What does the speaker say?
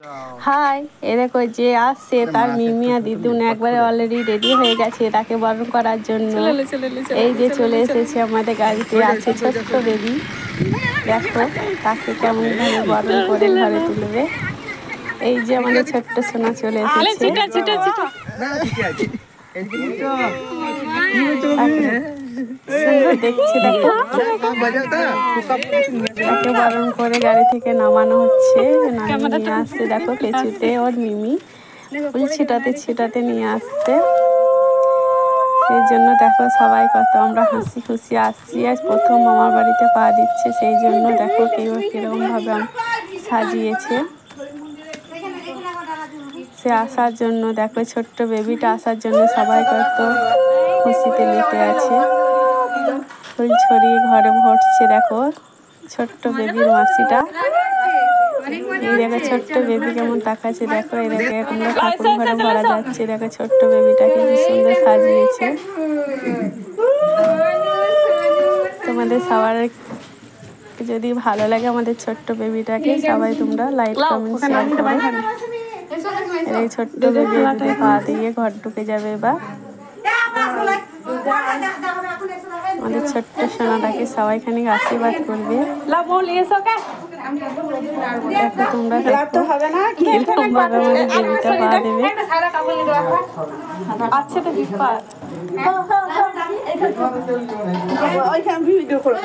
High, এ দেখো যে আসছে তার মিমি আর দিদুন একবারে অলরেডি রেডি হয়ে গেছে তাকে বরণ করার জন্য। এই যে চলে এসেছে আমাদের গাড়িতে, আছে ছোট্ট বেবি। দেখো তাকে কেমন ভাবে বরণ করে ঘরে তুলবে। এই যে আমাদের ছোট্ট সোনা চলে এসেছে। সুন্দর দেখছে, দেখো তাকে বরণ করে গাড়ি থেকে নামানো হচ্ছে। নিয়ে আসছে দেখো পেঁচুতে ওর মিমি ফুল ছিটাতে ছিটাতে নিয়ে আসছে। সেই জন্য দেখো সবাই কত আমরা হাসি খুশি আসছি। আজ প্রথম মামার বাড়িতে পা দিচ্ছে, সেই জন্য দেখো কেউ কিরকম ভাবে সাজিয়েছে। সে আসার জন্য দেখো ছোট্ট বেবিটা আসার জন্য সবাই কত খুশিতে মেতে আছে। ফুল ছড়িয়ে ঘরে ভরছে দেখো ছোট্ট বেবির মাসিটা। এই দেখো ছোট্ট বেবি কেমন তাকাচ্ছে, দেখো এই দেখো আমরা ঠাকুর ঘরে ভরা যাচ্ছে। দেখো ছোট্ট বেবিটাকে কি সুন্দর সাজিয়েছে। তোমাদের সবার যদি ভালো লাগে আমাদের ছোট্ট বেবিটাকে, সবাই তোমরা লাইক কমেন্ট শেয়ার করো। এই ছোট্ট বেবি পা দিয়ে ঘর ঢুকে যাবে। এবার আমাদের ছোট্ট সোনাটাকে সবাই খানিক আশীর্বাদ করবে। দেখো তোমরা দেখো কিরকম ভাবে আমাদের বেবিটা পা দেবে। আচ্ছা তো ভিডিও করো।